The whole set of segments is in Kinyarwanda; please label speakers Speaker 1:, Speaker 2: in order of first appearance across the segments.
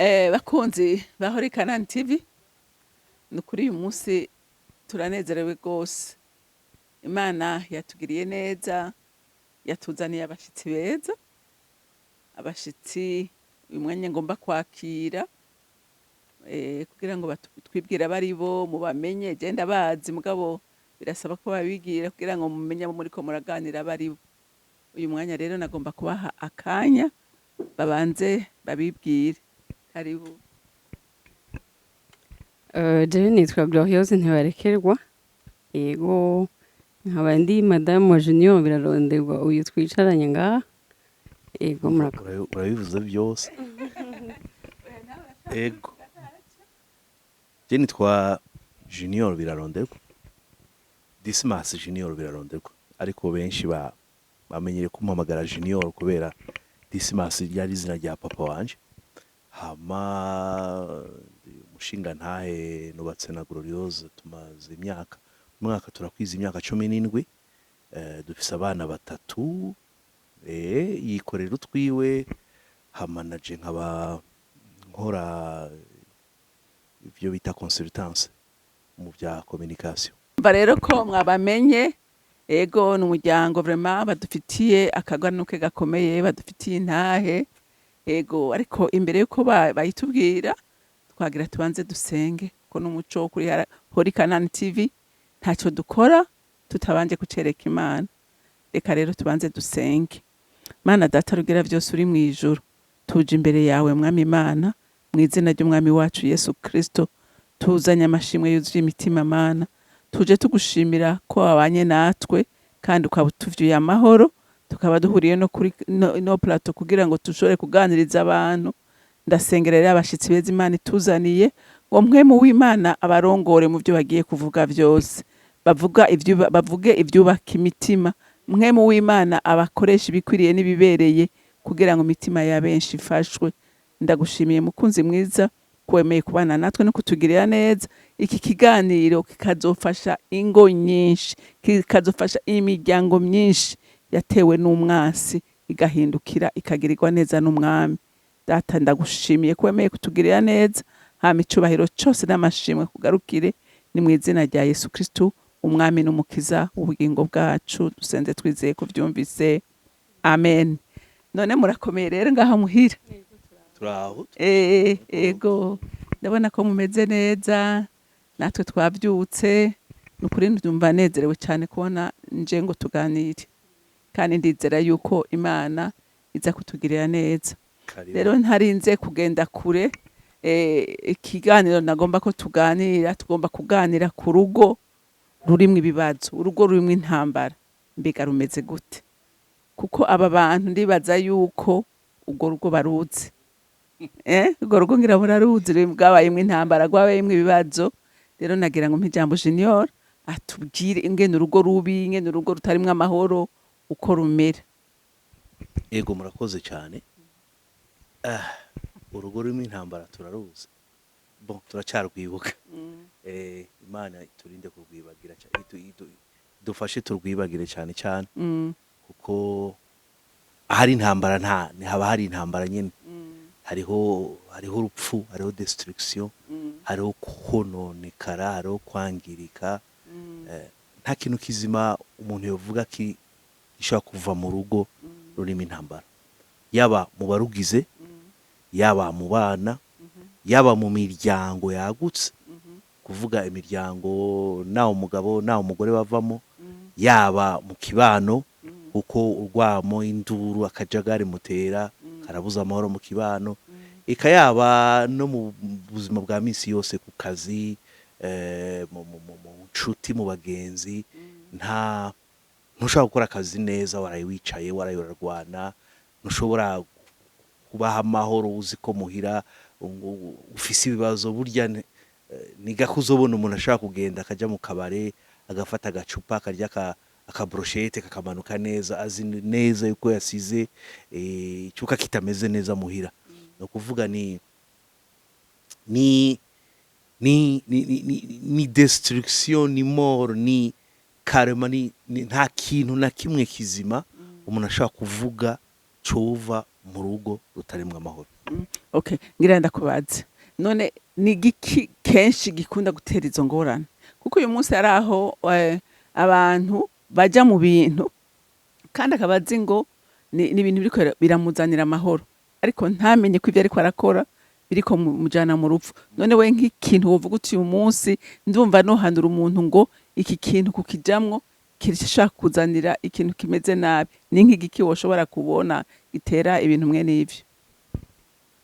Speaker 1: Bakunzi ba Holy Canaan TV, ni kuri uyu munsi turanezerewe rwose. Imana yatugiriye neza, yatuzaniye abashitsi beza, abashitsi uyu mwanya ngomba kwakira kugira ngo twibwire abari bo mubamenye. Je ndabazi mugabo birasaba ko babigira kugira ngo mumenye abo muriko muraganira abari bo. Uyu mwanya rero nagomba kubaha akanya babanze babibwire. Karibu.
Speaker 2: Jewe nitwa Gloriose Ntibarekerwa, yego nkaba ndi Madame Junior Biraronderwa uyu twicaranye ngaha. Yego
Speaker 3: urabivuze byose. Yego je nitwa Junior Biraronderwa, Dismas Junior Biraronderwa, ariko benshi bamenyere kumpamagara Junior kubera Dismas ryari izina rya papa wanje. Hama umushinga ntahe nubatse na Gloriose tumaze umwaka turakwiza imyaka 17. Dufise abana batatu, yikorera utwiwe. Hama naje nkaba nkora ivyo bita consultance mu bya communication.
Speaker 1: Mva rero ko mwabamenye, ego n'umuryango vraiment badufitiye akaganuke gakomeye, badufitiye intahe. Ego ariko imbere yuko bayitubwira twagira tubanze dusenge ko n'umuco kuri Holy Canaan TV ntacyo dukora tutabanje kucereka Imana. Reka rero tubanze dusenge. Mana data rugira byose uri mu ijuru, tuje imbere yawe mwami Imana mu izina ry'umwami wacu Yesu Kristo, tuzanye amashimwe yuzuye imitima Mana, tuje tugushimira ko wabanye natwe kandi ukabutuvyuye amahoro, tukaba duhuriye no kuri no plateau kugira ngo tushobore kuganiriza abantu. Ndasengerera abashitsi beza Imana ituzaniye ngo mpwemu w'Imana abarongore mu byo bagiye kuvuga byose, bavuge ibyubaka imitima. Mpwemu w'Imana abakoresha ibikwiriye n'ibibereye kugira ngo imitima ya benshi ifashwe. Ndagushimiye mukunzi mwiza kwemeye kubana natwe no kutugirira neza. Iki kiganiro kikazofasha ingo nyinshi, kikazofasha imiryango myinshi yatewe n'umwasi igahindukira ikagirirwa neza n'umwami. Data ndagushimiye kwemeye kutugirira neza, hama icubahiro cyose n'amashimwe kugarukire ni mu izina rya Yesu Kristo umwami n'umukiza w'ubugingo bwacu, dusenze twizeye kuvyumvise, amen. None murakomeye rero ngaha muhira?
Speaker 3: Turaho.
Speaker 1: Ego ndabona ko mumeze neza, natwe twavyutse. Nukuri ndumva nezerewe cyane kubona nje ngo tuganire, kandi ndizera yuko Imana iza kutugirira neza. Rero ntarinze kugenda kure, ikiganiro nagomba ko tuganira, tugomba kuganira ku rugo rurimwe ibibazo, urugo rurimwe intambara. Mbega rumeze gute? Kuko aba bantu ndibaza yuko urwo rugo baruzi. Urwo rugo ngira muraruzi, bwabayemwo intambara, bwabayemwo ibibazo. Rero nagira ngo mpijambo Junior atubwire ingene urugo rubi, ingene urugo rutarimwe amahoro uko rumera.
Speaker 3: Ego murakoze cyane. Urugo rurimo intambara turaruzi, turacarwibuka. Imana turinde kurwibagira cyane, dufashe turwibagire cyane cyane, kuko ahari intambara haba hari intambara nyine. Hariho urupfu, hariho destruction, hariho kononekara, hariho kwangirika. Nta kintu kizima umuntu yovuga gishobora kuva mu rugo rurimo intambara, yaba mu barugize, yaba mu bana, yaba mu miryango yagutse, kuvuga imiryango nawo umugabo nawo umugore bavamo, yaba mu kibano uko urwamo, induru, akajagari mutera karabuza amahoro mu kibano, yaba no mu buzima bwa misi yose, ku kazi, mu nshuti, mu bagenzi. Ntushobora gukora akazi neza waraye wicaye, waraye urarwana. Ntushobora kubaha amahoro uzi ko muhira ufise ibibazo. Burya ni gako uzobona umuntu ashaka kugenda akaja mu kabare agafata agacupa akarya akabroshete kakamanuka neza, azi neza yuko yasize icuka kitameze neza muhira. No kuvuga ni destruction, ni mort, ni karema, nta kintu na kimwe kizima umuntu ashaka kuvuga cova mu rugo rutarimwe amahoro.
Speaker 1: Okay, ngira ndakubaza none ni igiki kenshi gikunda gutera izo ngorane kuko uyu munsi ari aho abantu baja mu bintu kandi akabazi ngo ni ibintu biriko biramuzanira amahoro ariko ntamenye ko ivyo ariko arakora biriko mujana mu rupfu. None we nk'ikintu wovuga uti uyu munsi ndumva nohanura umuntu ngo iki kintu kukijamwo kirishaka kuzanira ikintu kimeze nabi, ni nk'igiki woshobora kubona gitera ibintu mwe n'ivyo?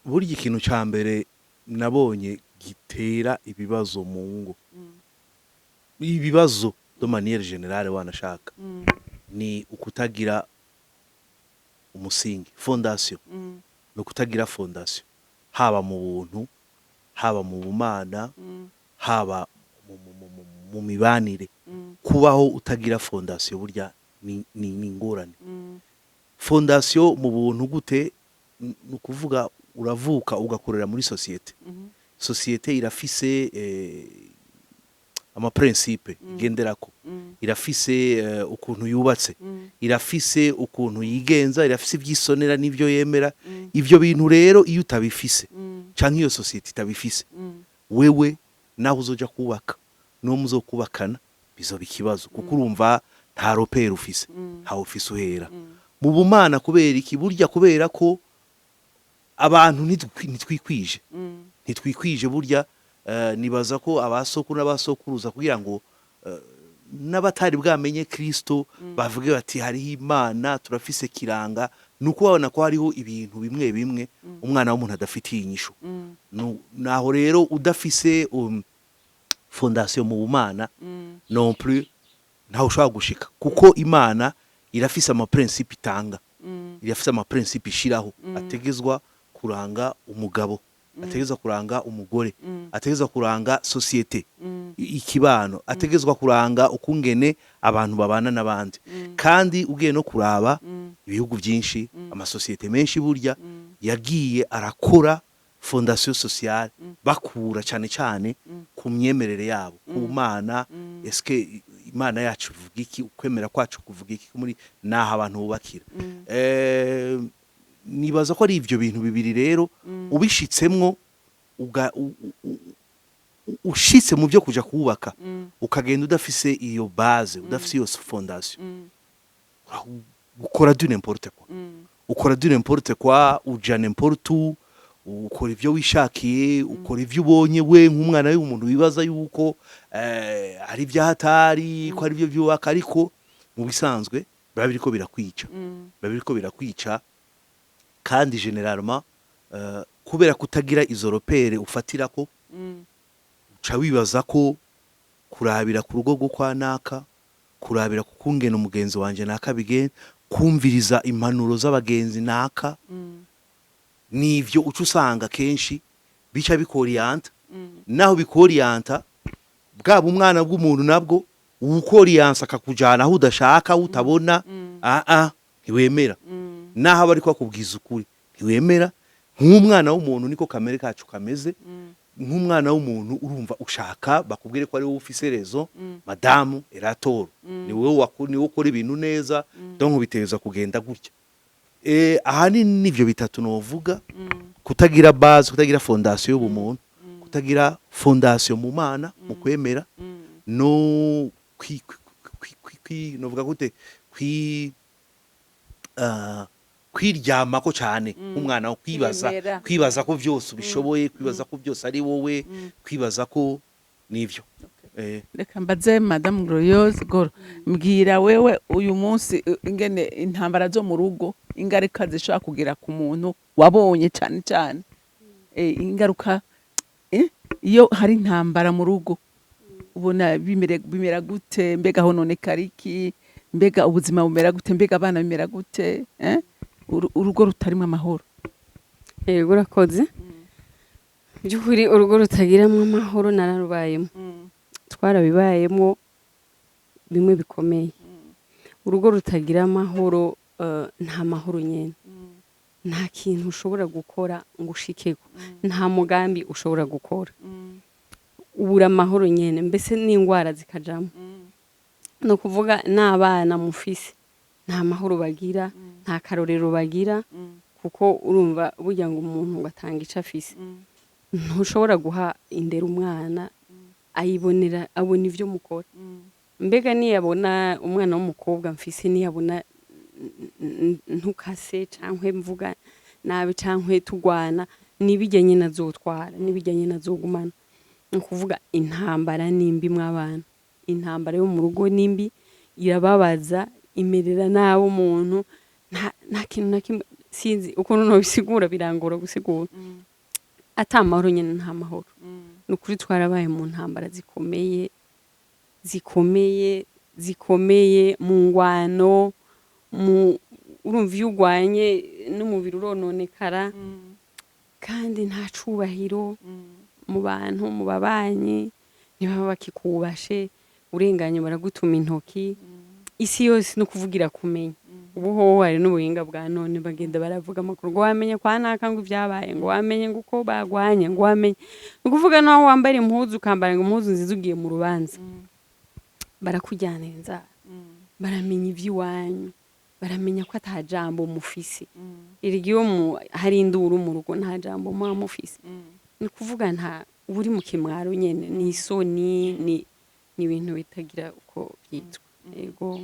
Speaker 3: Burya ikintu ca mbere nabonye gitera ibibazo mu ngo, ibibazo de manière générale wanashaka, ni ukutagira umusingi, fondation, ni ukutagira fondation, haba mu buntu, haba mu bumana, haba mu mibanire. Kubaho utagira fondation burya ni ingorane. Fondation mu buntu gute? Ni ukuvuga uravuka ugakorera muri societe. Societe irafise ama principe igenderako, irafise ukuntu yubatse, irafise ukuntu yigenza, irafise ivyisonera n'ivyo yemera. Ivyo bintu rero iyo utabifise canke iyo societe itabifise, wewe naho uzoja kubaka no muzokubakana bizoba ikibazo, kuko urumva nta ropera ufise, nta ufise uhera. Mu bumana kubera iki? Burya kubera ko abantu ntitwikwije burya. Nibaza ko abasokuru n'abasokuruza kugira ngo n'abatari bwamenye Kristo bavuge bati hariho Imana, turafise kiranga, nuko babona ko hariho ibintu bimwe bimwe umwana w'umuntu adafitiye inyishu. Naho rero udafise fondation mu bumana non plus ntaho ushobora gushika, kuko Imana irafise ama principe itanga, irafise ama principe ishiraho ategezwa kuranga umugabo, ategezwa kuranga umugore, ategezwa kuranga societe, ikibano, ategezwa kuranga ukungene abantu babana n'abandi. Kandi ugiye no kuraba ibihugu byinshi, amasosiyete menshi burya yagiye arakora fondation sociale bakura cyane cyane ku myemerere yabo, ku Mana. Eske Imana yacu ivuga iki? Ukwemera kwacu kuvuga iki muri naho abantu bubakira? Nibaza ko ari ivyo bintu bibiri rero ubishitsemwo ushitse mu byo kuja kubaka ukagenda udafise iyo base, udafise iyo fondation, ukora du n'importe quoi, ukora du n'importe quoi, uja n'importe où, ukora ivyo wishakiye, ukora ivyo ubonye we nk'umwana w'umuntu wibaza yuko ari vyahatari ko ari byo byubaka, ariko mu bisanzwe biba biriko birakwica. Kandi generalement kubera kutagira izo ropere ufatirako, uca wibaza ko kurabira ku rugo rwo kwa naka, kurabira ku kungena umugenzi wanje naka bigenda, kumviriza impanuro z'abagenzi naka, nivyo uca usanga kenshi bica bikoriyanta. Naho bikoriyanta bwaba umwana bw'umuntu nabwo ukoriyansa akakujana aho udashaka, utabona, ntiwemera. Naho aba ariko akubwiza ukuri ntiwemera. Nk'umwana w'umuntu niko kamere kacu kameze. Nk'umwana w'umuntu urumva ushaka bakubwire ko ari wowe ufise rezo, madamu eratoro, ni wowe ukora ibintu neza, donc biteza kugenda gutya. Ahanini nivyo bitatu novuga: kutagira base, kutagira fondation y'ubumuntu, kutagira fondation mu Mana, mu kwemera, no novuga gute, kwiryamako cyane umwana wo kwibaza ko byose ubishoboye, kwibaza ko byose ari wowe, kwibaza ko nivyo.
Speaker 1: Reka mbaze Madame Glorieuse Goro, mbwira wewe uyu munsi ingene intambara zo mu rugo ingaruka zishobora kugira ku muntu wabonye cyane cyane, ingaruka iyo hari intambara mu rugo ubona bimera gute? Mbega hononekara iki? Mbega ubuzima bumera gute? Mbega abana bimera gute? Urugo rutarimo amahoro.
Speaker 2: Yego urakoze. Byukuri urugo rutagiramo amahoro nararubayemo, twarabibayemo bimwe bikomeye. Urugo rutagira amahoro, nta mahoro nyene, nta kintu ushobora gukora ngo ushikeko, nta mugambi ushobora gukora, ubura amahoro nyene, mbese n'ingwara zikajamo. No kuvuga n'abana mufise nta mahoro bagira, nta karorero bagira, kuko urumva burya ngo umuntu ngo atanga ico afise ntushobora guha indera umwana abona ivyo mukora mbega niyabona umwana w'umukobwa mfise niyabona ntukase canke mvuga nabi canke tugwana nibijyanye nazotwara nibijyanye nazogumana ukuvuga intambara nimbi mw'abana intambara yo mu rugo nimbi irababaza imerera nawo umuntu nta kintu na kimwe sinzi ukuntu no bisigura birangora gusigura atamahoro nyene nta mahoro nukuri twarabaye mu ntambara zikomeye mu ngwano urumva iyo ugwanye n'umubiri urononekara kandi nta cubahiro mu bantu mu babanyi ntibaba bakikubashe urenganye baragutuma intoki isi yose no kuvugira kumenya ubu hoho hari n'ubuhinga bwa none bagenda baravuga amakuru ngo wamenye kwa naka ngo ivyabaye ngo wamenye ngo uko bagwanye ngo wamenye ni ukuvuga naho wambara impuzu ukambara ngo impuzu nziza ugiye mu rubanza barakujyanenza baramenya ivy'iwanyu baramenya ko ata jambo mufise irigiyo hari induru mu rugo nta jambo muba mufise ni kuvuga nta uri mu kimwaro nyene ni isoni ni ibintu bitagira uko byitwa yego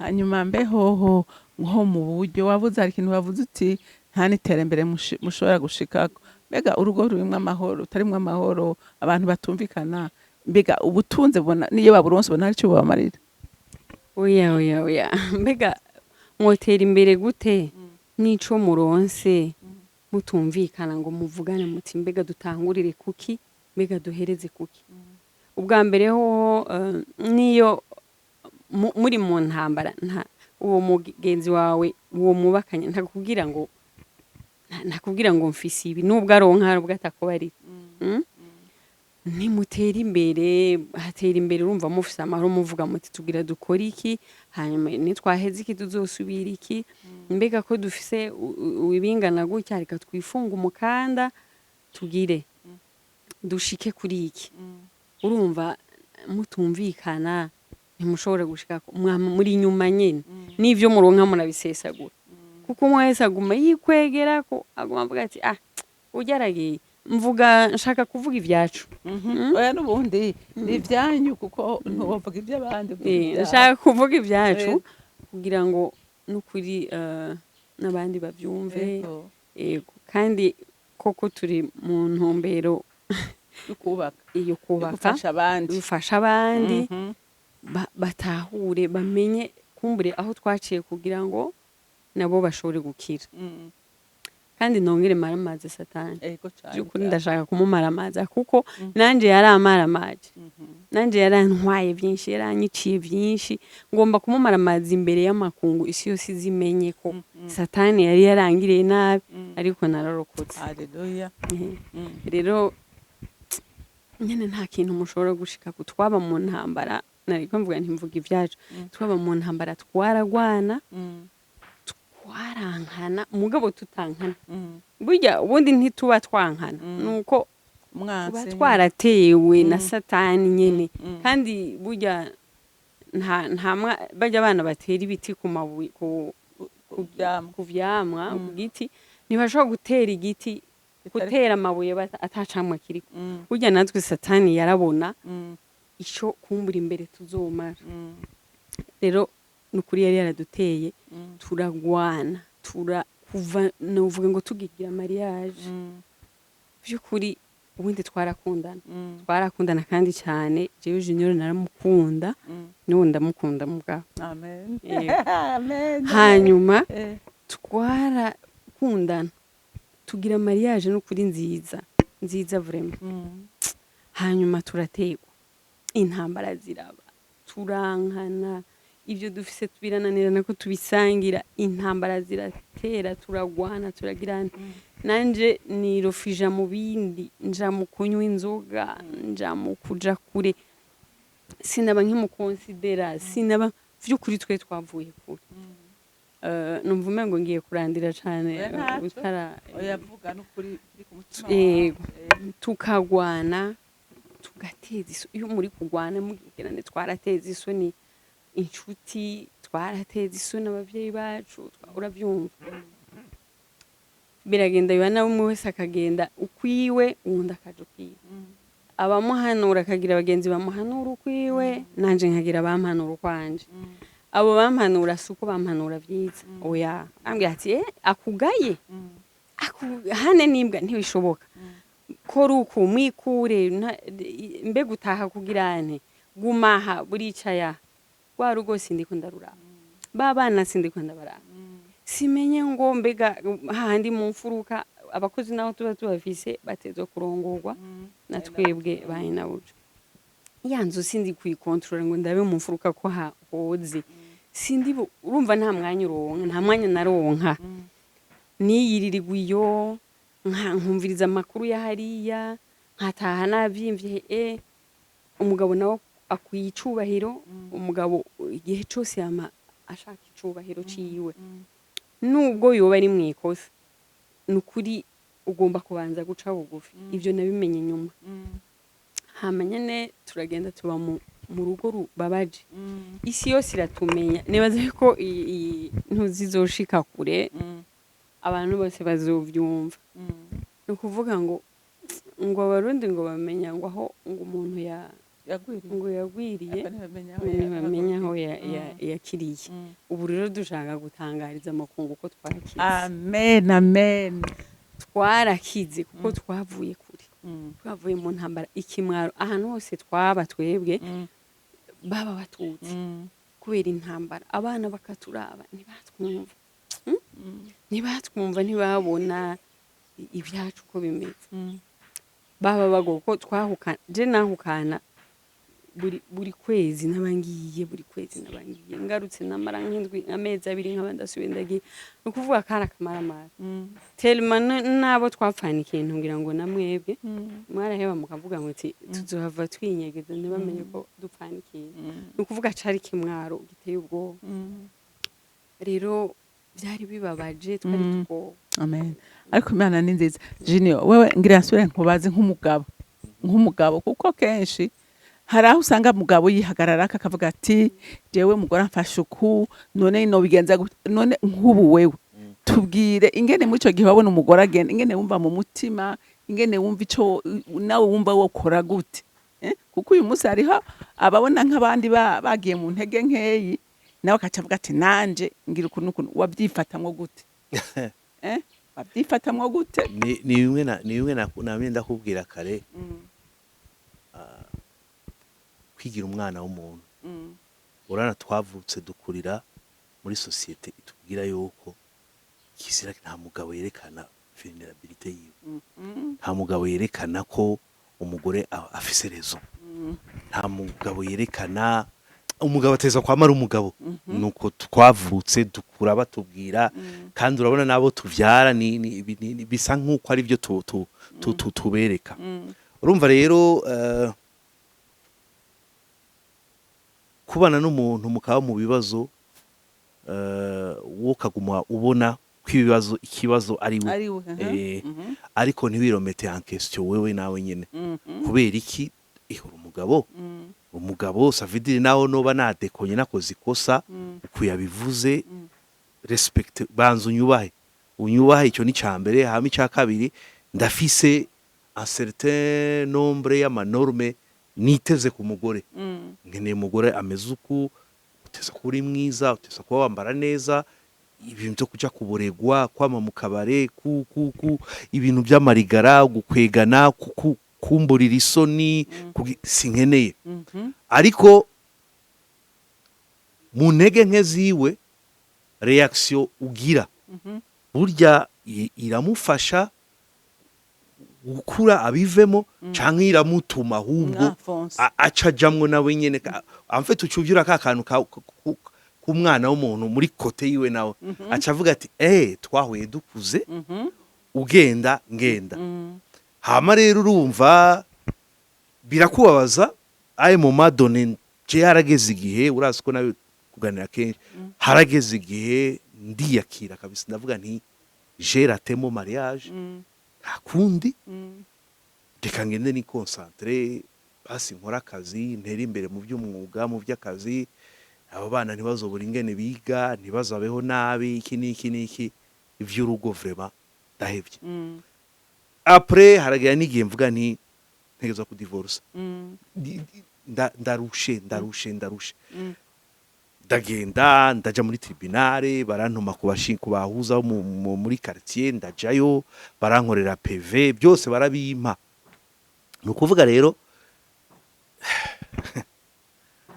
Speaker 1: hanyuma mbehoho nko mu buryo wavuze hari ikintu wavuze uti nta n'iterambere mushobora gushikako mbega urugo rurimwo amahoro utarimwo amahoro abantu batumvikana mbega ubutunzi bona niyo baburonse bona hari ico bubamarira
Speaker 2: oya mbega mwotera imbere gute n'ico muronse mutumvikana ngo muvugane muti mbega dutangurire kuki mbega duhereze kuki ubwa mbere ho niyo muri mu ntambara uwo mugenzi wawe uwo mubakanye ntakubwira ngo mfise ibi nubwo aronka ubwo atakubarira ntimutera imbere hatera imbere urumva mufise amahoro muvuga muti tugira dukora iki hanyuma nitwaheze iki tuzosubira iki mbega ko dufise ibingana gutya reka twifunga umukanda tugire dushike kuri iki urumva mutumvikana ntimushobora gushika muri nyuma nyene n'ivyo muronka murabisesagura kuko umwe wese aguma yikwegera ko aguma avuga ati ujyaragiye mvuga nshaka kuvuga ivyacu
Speaker 1: oya n'ubundi ni ivyanyu kuko ntubavuga ivy'abandi
Speaker 2: nshaka kuvuga ivyacu kugira ngo n'ukuri n'abandi bavyumve yego kandi koko turi mu ntumbero yo kubaka bifasha abandi batahure bamenye kumbure aho twaciye kugira ngo nabo bashobore gukira kandi nongere maramaze satani by'ukuri ndashaka kumumaramaza kuko nanje yaramaramaje nanje yarantwaye byinshi yaranyiciye byinshi ngomba kumumaramaza imbere y'amakungu isi yose izimenye ko satani yari yarangiriye nabi ariko nararokotse
Speaker 1: haleluya
Speaker 2: rero nyene nta kintu mushobora gushika twaba mu ntambara nariko mvuga ntimvuga ivyacu twaba mu ntambara twaragwana twarankana mugabo tutankana burya ubundi ntituba twankana nuko tuba twaratewe na satani nyene kandi burya nta bajya abana batera ibiti ku mabuye ku vyamwa ku giti ntibashobora gutera igiti gutera amabuye atacamwa kiriko burya natwe satani yarabona ico kumbura imbere tuzomara rero nukuri yari yaraduteye turagwana kuva novuga ngo tugigira mariage by'ukuri ubundi twarakundana kandi cyane jewe Junior naramukunda n'ubu ndamukunda mugabo
Speaker 1: amen
Speaker 2: hanyuma twarakundana tugira mariage n'ukuri nziza vraiment hanyuma turategwa intambara ziraba turankana ibyo dufise tubirananirana ko tubisangira intambara ziratera turagwana turagirana nanje nirofija mu bindi nja mu kunywa inzoga nja mu kuja kure sinaba nkimukonsidera sinaba vy'ukuri twe twavuye kure numva umengo ngiye kurandira cane
Speaker 1: oyavuga n'ukuri kuri ku mutima
Speaker 2: tukagwana tugateza isoni iyo muri kugwana mugirane twarateza isoni inshuti twarateza isoni abavyeyi bacu uravyumva biragenda biba nawe umwe wese akagenda ukwiwe uwundi akaja ukwiwe abamuhanura akagira abagenzi bamuhanura ukwiwe nanje nkagira abampanura ukwanje abo bampanura suko bampanura vyiza oya ambwira ati akugaye hane nimbwa ntibishoboka kora uku mwikure mbe gutaha kugirane gumaha buricaya rwa rugo sindiko ndaruraba babana sindiko ndabaraba simenye ngo mbega hahandi mu mfuruka abakozi naho tuba tubafise batezwe kurongorwa na twebwe bahina bujo yanzu sindi kuyikontrola ngo ndabe mu mfuruka ko hoze sindi urumva nta mwanya uronka nta mwanya naronka niyiririgwiyo nkumviriza amakuru ya hariya nkataha navyimvye umugabo nawo akwiye icubahiro umugabo igihe cyose yama ashaka icubahiro ciwe nubwo yoba ari mwikosa nukuri ugomba kubanza guca bugufi ivyo nabimenye nyuma hamanya ne turagenda tuba mu rugo rubabaje isi yose iratumenya nibaze ko ntuzizoshika kure abantu bose bazovyumva no kuvuga ngo abarundi ngo bamenya ngo aho ngo umuntu yagwiriye ntibamenya aho yakiriye ubu rero dushaka gutangariza amakungu ko twarakize
Speaker 1: amen
Speaker 2: twarakize kuko twavuye kure twavuye mu ntambara ikimwaro ahantu hose twaba twebwe baba batutse kubera intambara abana bakaturaba ntibatwumva ntibabona ibyacu uko bimeze baba bago ko twahukana je nahukana buri kwezi nabangiye ngarutse namara nk'indwi amezi abiri nk'abandasubiye ndagiye no kuvuga kana kamaramara telma nabo twapfana ikintu ngira ngo namwebwe mwaraheba mukavuga ngo tuzohava twinyegeza ntibamenye ko dupfana ikintu no kuvuga cari kimwaro giteye ubwo rero byari bibabaje twari tuko
Speaker 1: amen ariko Imana ni nziza Junior wewe ngira nsubire nkubaze nk'umugabo kuko kenshi hari aho usanga mugabo yihagarara akavuga ati jewe mugora mfashe uku none no bigenza none nk'ubu wewe tubwire ingene muri ico gihe wabona umugore agenda ingene wumva mu mutima ingene wumva ico nawe wumva wokora gute kuko uyu munsi hariho ababona nk'abandi bagiye mu ntege nkeyi nawe akacavuga ati nanje ngira ukuntu wabyifatamwo gute wabyifatamwo gute
Speaker 3: ni bimwe namye ndakubwira kare kwigira umwana w'umuntu urana twavutse dukurira muri societe itubwira yuko kizira nta mugabo yerekana vulnerabilité yiwe nta mugabo yerekana ko umugore afise rezo nta mugabo yerekana umugabo ateza kwamara umugabo nuko twavutse dukura batubwira kandi urabona nabo tuvyara ni bisa nkuko ari byo tubereka urumva rero kubana n'umuntu mukaba mu bibazo wokaguma ubona ko ikibazo ari we ariko ntiwiromete en question wewe nawe nyene kubera iki ihora umugabo savidire naho noba nadekonye nakoze ikosa ukuyabivuze respect banza unyubahe icyo ni cambere hama icya kabiri ndafise un certain nombre y'amanorme niteze ku mugore nkeneye umugore ameze uku uteza kuba uri mwiza uteza kuba wambara neza ibintu byo kuja kuburegwa kwama mu kabare ibintu by'amarigara gukwegana kumburira isoni sinkeneye ariko mu ntege nke ziwe reaction ugira burya iramufasha gukura abivemo canke iramutuma ahubwo acajamwo nawe nyene amfete ucuvyura ka kantu k'umwana w'umuntu muri kote yiwe nawe acavuga ati twahuye dukuze ugenda ngenda hama rero urumva birakubabaza aye mu madone je harageze igihe urazi ko nawe kuganira kenshi harageze igihe ndiyakira kabisa ndavuga nti je ratemo mariage hakundi reka ngende ni concentre basi nkora akazi ntera imbere mu by'umwuga mu by'akazi abo bana ntibazobura ingene biga ntibazabeho nabi iki niki ivy'urugo vraiment ndahevye après haragira n'igihe mvuga nti ntegezwa kudivorce ndarushe ndagenda ndaja muri tribunale barantuma kubahuza muri quartier ndajayo barankorera PV byose barabimpa nukuvuga rero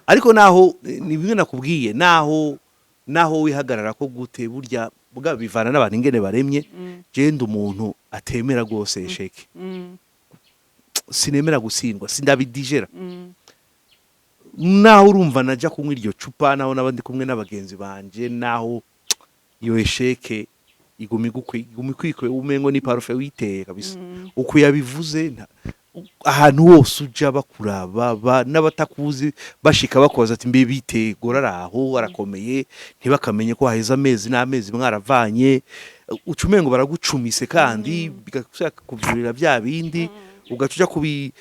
Speaker 3: ariko naho ni bimwe nakubwiye naho wihagarara ko gute burya bwa bivana n'abantu ingene baremye genda umuntu atemera gose esheke sinemera gutsindwa sindabidijera naho urumva naja kunywa iryo cupa naho nabandi kumwe n'abagenzi banje naho iyo esheke igumikwe umengo ni parfait witeye kabisa uko yabivuze ahantu hose uja bakuraba n'abatakuzi bashika bakoza ati mbe bite goraraho arakomeye ntibakamenye ko haheza amezi n'amezi mwaravanye ucumengo baragucumise kandi bigashaka kuvyurira bya bindi ugacuja kubi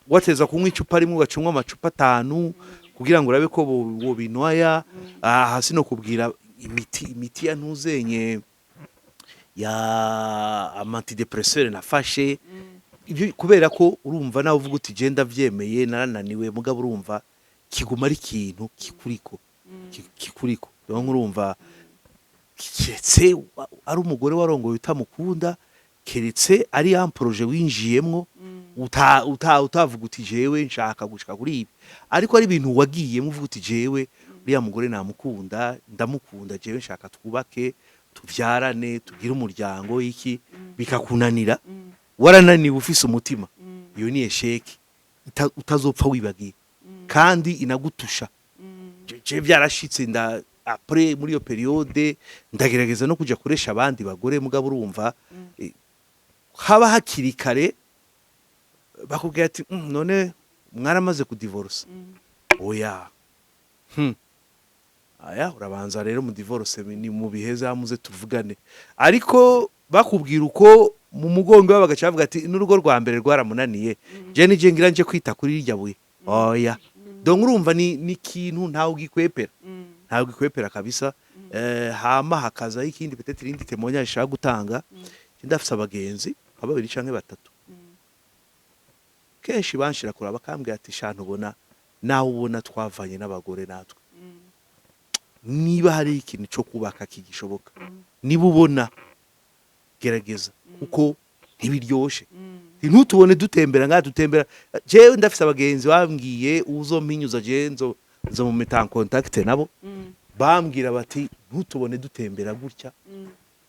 Speaker 3: wateza kunywa icupa rimwe ugacunywa amacupa 5 kugira ngo urabe ko bo binwaya hasi no kubwira imiti ya ntuzenye ya antidepresseur nafashe ibyo kubera ko urumva nawe uvuga uti genda vyemeye narananiwe mugabo urumva kiguma ari ikintu kikuriko donc urumva ketse ari umugore warongoye utamukunda keretse ari ya projet winjiyemwo utavuga uti jewe nshaka gushika kuri ibi ariko ari ibintu wagiye muvuga uti jewe uriya mugore namukunda ndamukunda jewe nshaka twubake tuvyarane tugire umuryango iki bikakunanira warananiwe ufise umutima iyo ni esheke utazopfa wibagiye kandi inagutusha je byarashitse après muri iyo periode ndagerageza no kuja kuresha abandi bagore mugabo urumva haba hakiri kare bakubwira ati none mwaramaze kudivorce oya aya urabanza rero mu divorce ni mu biheza muze tuvugane ariko bakubwira uko mu mugongo babagaca bavuga ati n'urugo rwa mbere rwaramunaniye je nije ngira nje kwita kuri irya buye oya donc urumva ni kintu ntawe gikwepera kabisa hama hakaza ikindi peut-être irindi témoignage shaka gutanga ndafise abagenzi ababiri canke batatu kenshi banshira kuraba kambwe ati shantu ubona nawe ubona twavanye n'abagore natwe niba hari ikintu cyo kubaka kigishoboka niba ubona gerageza kuko ntibiryoshe ntutubone dutembera dutembera jewe ndafise abagenzi bambwiye uzompinyuza je nzo mu metan contact nabo bambwira bati ntutubone dutembera gutya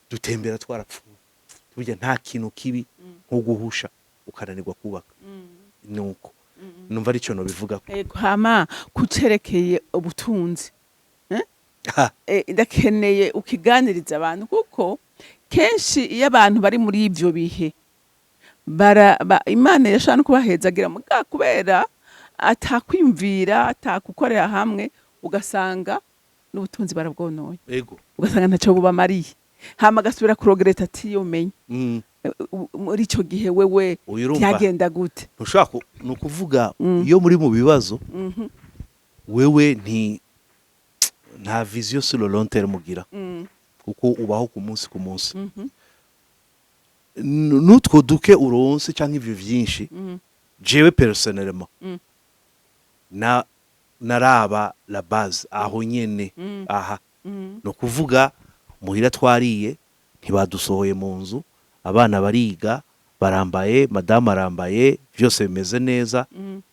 Speaker 3: dutembera twarapfuye burya nta kintu kibi nko guhusha ukananirwa kubaka nuko numva ari cyo no bivuga
Speaker 1: ego hama kucerekeye ubutunzi ndakeneye ukiganiriza abantu kuko kenshi iyo abantu bari muri ibyo bihe Imana yashaka no kubahezagira muga kubera atakwimvira atakukorera hamwe ugasanga n'ubutunzi barabwonoye
Speaker 3: ego
Speaker 1: ugasanga ntacyo bubamariye hama gasubira kurogereta ati yomenye muri ico gihe wewe byagenda gute
Speaker 3: ntushaka no kuvuga iyo muri mu bibazo wewe nta vision sur le long terme mugira kuko ubaho ku munsi nutwo duke uronse canke ivyo vyinshi jewe personnellement naraba la base aho nyene aha no kuvuga muhira twariye ntibadusohoye mu nzu abana bariga barambaye madame arambaye byose bimeze neza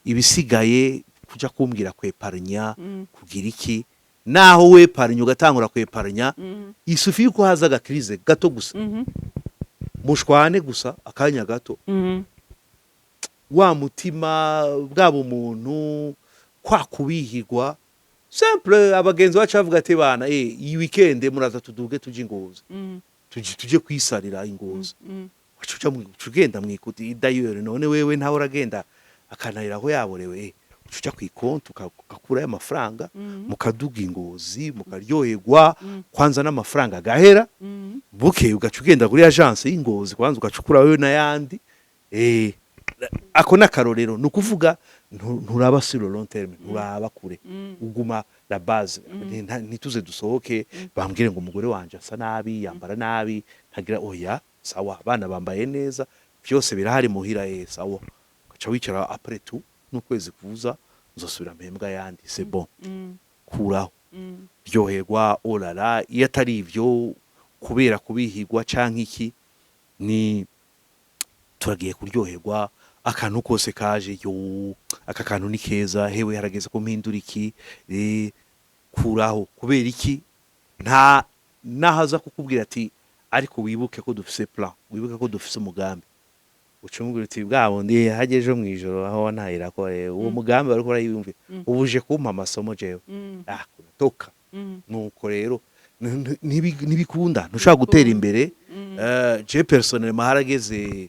Speaker 3: ibisigaye kuja kumbwira kweparnya kugira iki naho we parnya ugatangura kweparnya isufi yuko haza agakrize gato gusa mushwane gusa akanya gato wa mutima bwabo umuntu kwa kubihirwa simple abagenzi bacu bavuga ati bana iyi weekend muraza tuduge tuje ingozi tuje kwisarira ingozi wacuca mugenda mwikuti idayere none wewe ntawe uragenda akanayiraho yaborewe ucuca kwikonto ukakura y'amafaranga mukaduga ingozi mukaryoherwa kwanza n'amafaranga gahera buke ugaca ugenda kuri agence y'ingozi kwanza ugacukura wewe n'ayandi ako nakarorero nukuvuga nturaba sur le long terme nturaba kure uguma la base ntituze dusohoke bambwire ngo umugore wanje asa nabi yambara nabi ntagira oya sawa abana bambaye neza byose birahari muhira sawa ugaca wicara après tout n'ukwezi kuza nzosubira mpembwa yandi c'est bon kuraho ryoherwa olala iyo atari ivyo kubera kubihigwa canke iki ni turagiye kuryoherwa akantu kose kaje yo aka kantu ni keza hewe harageze ko mpindura iki kuraho kubera iki nta nahaza kukubwira ati ariko wibuke ko dufise plan wibuke ko dufise umugambi ucumubwira uti bwabo ndi hageje mu ijoro aho ntahira ko uwo mugambi ariko urayumvira ubuje kumpa amasomo jewe kunatoka nuko rero nibikunda ntushaka gutera imbere je personnellement harageze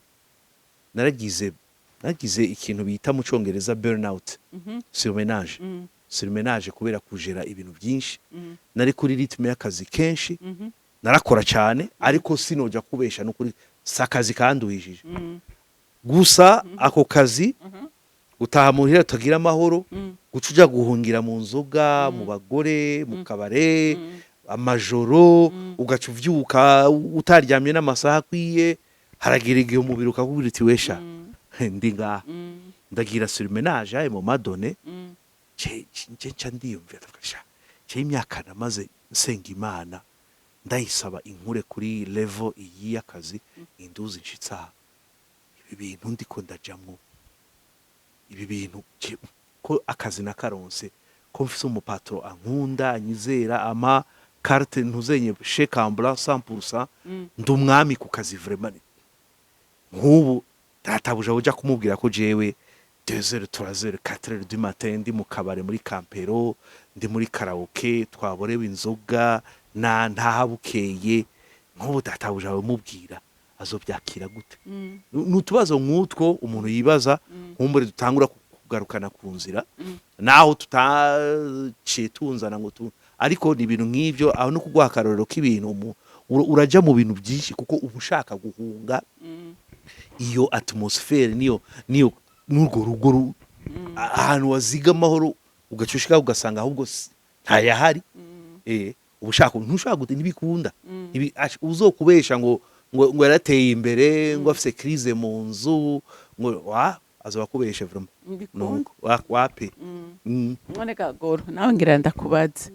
Speaker 3: nagize ikintu bita mu congereza burnout surmenage kubera kujera ibintu byinshi nari kuri ritme y'akazi kenshi narakora cyane ariko sinoja kubesha no kuri sakazi kanduhijije gusa ako kazi gutaha muhira tagira amahoro gucuja guhungira mu nzoga mu bagore mu kabare amajoro ugaca uvyuka utaryamye n'amasaha akwiye haragerege umubiri ukakubwira uti wesha ndi ngaha ndagira surmenage ayo mu madone nca ndiyumvira ndafasha imyaka namaze nsenga Imana ndayisaba inkure kuri level iyi y'akazi induzi nshitsa ibi bintu ndiko ndajamwo ibi bintu ko akazi nakaronse ko mfise umupatro ankunda anyizera ama carte ntuzenye chèque en blanc 100% ndumwami ku kazi vraiment nk'ubu databuja uja kumubwira ko jewe 2h 3h 4h du matin ndi mu kabare muri Campero ndi muri karaoke twaborewe inzoga na ntahabukeye nk'ubu databuja bamubwira azobyakira gute nutubazo nk'utwo umuntu yibaza nkumbure dutangura kugarukana ku nzira naho tutaciye tunzana ngo ariko ni ibintu nk'ivyo aho no kugwa akarorero k'ibintu uraja mu bintu byinshi kuko uba ushaka guhunga iyo atmosphere niyo n'urwo rugo ahantu waziga amahoro ugacushika ugasanga ahubwo ntayahari ubushaka ntushaka gute nibikunda uzokubesha ngo yarateye imbere ngo afise crise mu nzu ngo azoba kubesha vraiment nuko wape
Speaker 1: none kagoro nawe ngira ndakubaza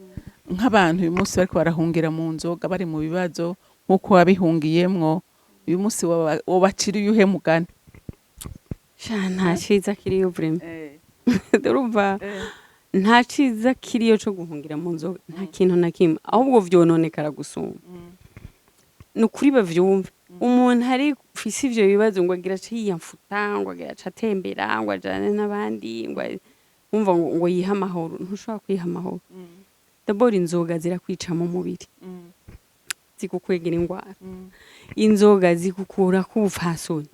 Speaker 1: nk'abantu uyu munsi bariko barahungira mu nzoga bari mu bibazo nkuko wabihungiyemwo uyu munsi wobaciriye uhe mugani
Speaker 2: nta ciza kiriyo vraiment urumva nta ciza kiriyo co guhungira mu nzoga nta kintu na kimwe ahubwo vyononekara gusumba nukuri bavyumve umuntu hari ufise ivyo bibazo ngo agira ciyamfuta ngo agira catembera ngo ajane n'abandi ngo umva ngo yiha amahoro ntushobora kwiha amahoro d'abord inzoga zirakwica mu mubiri zikukwegera ingwara inzoga zikukura ku bufasoni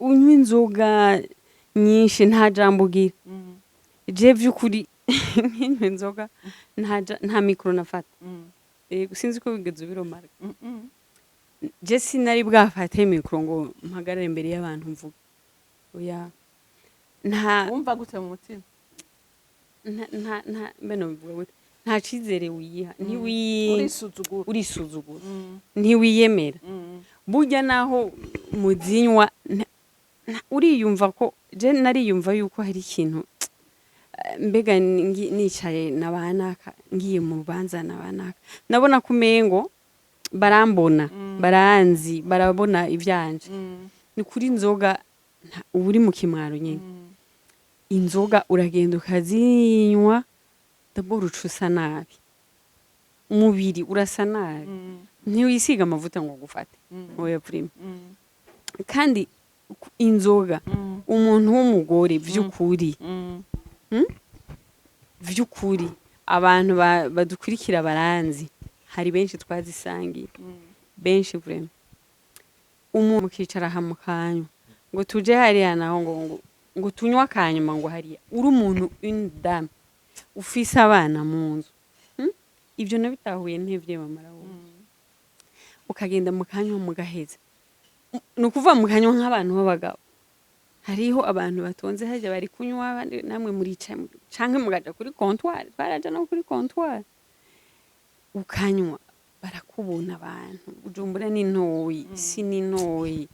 Speaker 2: unywa inzoga nyinshi nta jambo ugira je vy'ukuri nk'inywa inzoga nta mikoro nafata sinzi ko bigeze ubiromara je sinari bwafate mikoro ngo mpagarare imbere y'abantu mvuga oya nta
Speaker 1: wumva gute mu mutima
Speaker 2: beno bivuga gute nta cizere wiyiha urisuzugura ntiwiyemera burya naho muzinywa uriyumva ko je nariyumva yuko hari ikintu mbega nicaye nabanaka ngiye mu rubanza nabanaka nabona kumengo barambona baranzi barabona ivyanje ni kuri inzoga uri mu kimwaro nyine inzoga uragenda ukazinywa d'abord ucusa nabi umubiri urasa nabi ntiwisiga amavuta ngo gufate oya prime kandi inzoga umuntu w'umugore vy'ukuri vy'ukuri abantu badukurikira baranzi hari benshi twazisangiye benshi vraiment umuntu kicara hamukanywa ngo tuje hariya naho ngo tunywa kanyuma ngo hariya uri umuntu une dame ufise abana mu nzu ibyo nabitahuye ntevye bamara ukagenda mukanywa mugaheza nukuva mukanywa nk'abantu b'abagabo hariho abantu batonze hajya bari kunywa abandi namwe muricaye canke mugaja kuri comptoir twaraja no kuri comptoir ukanywa barakubona abantu Bujumbura ni ntoyi si ni ntoyi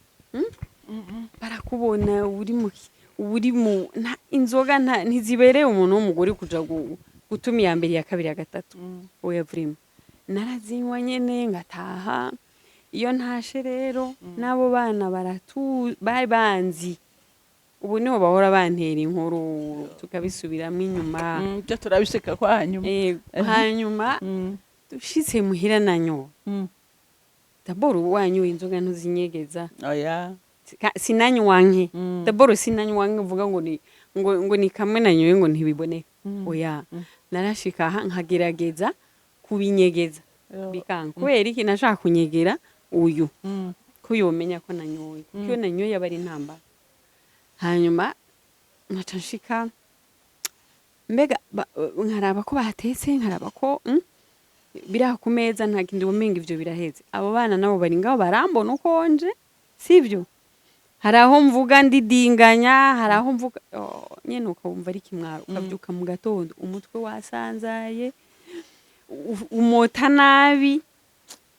Speaker 2: barakubona uri mu inzoga ntizibereye umuntu w'umugore kuja gutuma iya mbere ya kabiri ya gatatu oya vrima narazinywa nyene ngataha iyo ntashe rero n'abo bana bari banzi ubu niho bahora bantera inkuru tukabisubiramwo inyuma
Speaker 1: byo turabishika kwa
Speaker 2: hanyuma dushitse muhira nanyo daboro wanyoye inzoga ntuzinyegeza
Speaker 1: oya
Speaker 2: sinanywa nke daboro sinanywa nke uvuga ngo ni kamwe nanyoye ngo ntibiboneka oya narashika nkagerageza kubinyegeza bikanga kubera iki nashaka kunyegera uyu ko yomenya ko nanyoye kuko nanyoye aba ari intambara hanyuma nkaca nshika mbega nkaraba ko batetse nkaraba ko biraha ku meza nta kindi bumenga ivyo biraheze abo bana nabo bari ngaho barambona ukonje sivyo hari aho mvuga ndidinganya hari aho mvuga nyene ukabumva ari kimwaro ukavyuka mu gatondo umutwe wasanzaye umota nabi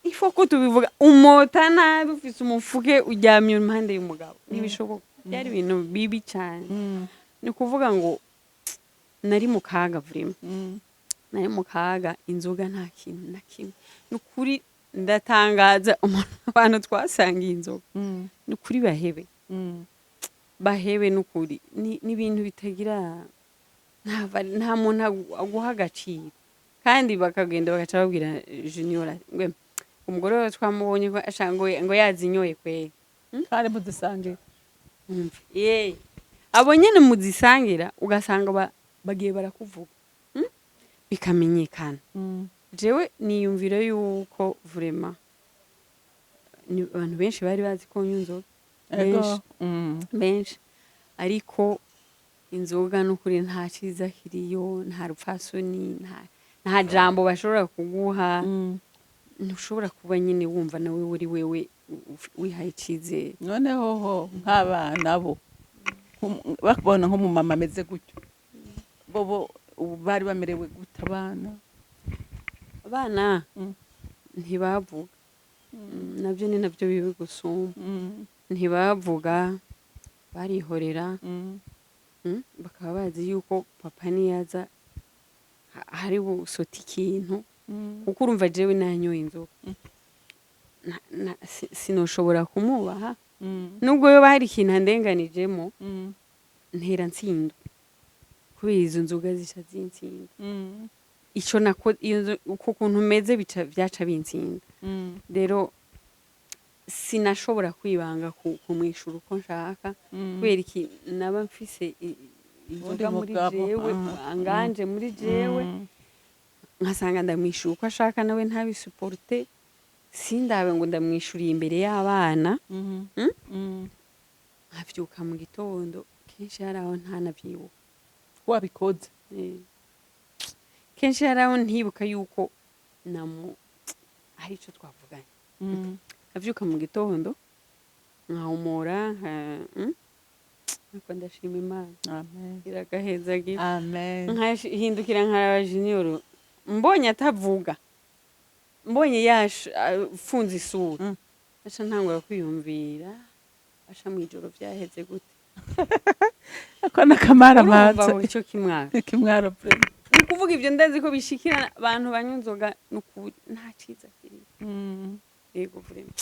Speaker 2: ifoko tubivuga umota nabi ufise umufuke uryamye impande y'umugabo nibishoboka byari ibintu bibi cyane ni kuvuga ngo nari mu kaga vrima nari mu kaga inzoga nta kintu na kimwe nukuri ndatangaza abantu twasangiye inzoga nukuri bahebe nukuri ni ibintu bitagira nta muntu aguha agaciro kandi bakagenda bagaca babwira Junior ngwe umugore we twamubonye ngo yazinyoye kwera
Speaker 1: kandi muzisangira
Speaker 2: abo nyene muzisangira ugasanga bagiye barakuvuga bikamenyekana jewe niyumvira yuko vrema abantu benshi bari bazi ko nyunzo benshi ariko inzoga n'ukuri nta ciza kiriyo nta rupfasoni nta jambo bashobora kuguha ntushobora kuba nyine wumva nawe uri wewe wihaye icizere
Speaker 1: noneho nk'abana bo bakubona nk'umumama ameze gutyo bobo bari bamerewe guta
Speaker 2: abana ntibavuga nabyo ni nabyo bibi gusumba ntibavuga barihorera bakaba bazi yuko papa niyaza hari busota ikintu kuko urumva jewe nanyoye inzoga sinoshobora kumubaha nubwo yoba hari ikintu andenganijemo ntera ntsinda kubera izo nzoga zica zintsinda ico nako uko kuntu meze byaca bintsinda rero sinashobora kwibanga kumwishura uko nshaka kubera iki naba mfise inzoga muri jewe anganje muri jewe nkasanga ndamwishura uko ashaka nawe ntabisuporte sindabe ngo ndamwishuriye imbere y'abana nkavyuka mu gitondo kenshi hari aho ntanavyibuka
Speaker 1: wabikoze
Speaker 2: kenshi hari aho ntibuka yuko hari ico twavuganye nkavyuka mu gitondo nkahumura nuko ndashima Imana iragahezagira nkahindukira nkaraba Junior mbonye atavuga mbonye yafunze isura aca ntangura kwiyumvira aca mwijoro vyaheze gute
Speaker 1: ako nakamara maza
Speaker 2: ico
Speaker 1: kimwaro
Speaker 2: ni kuvuga ivyo ndazi ko bishikira abantu banywa inzoga nukuri nta ciza kiri yego vrema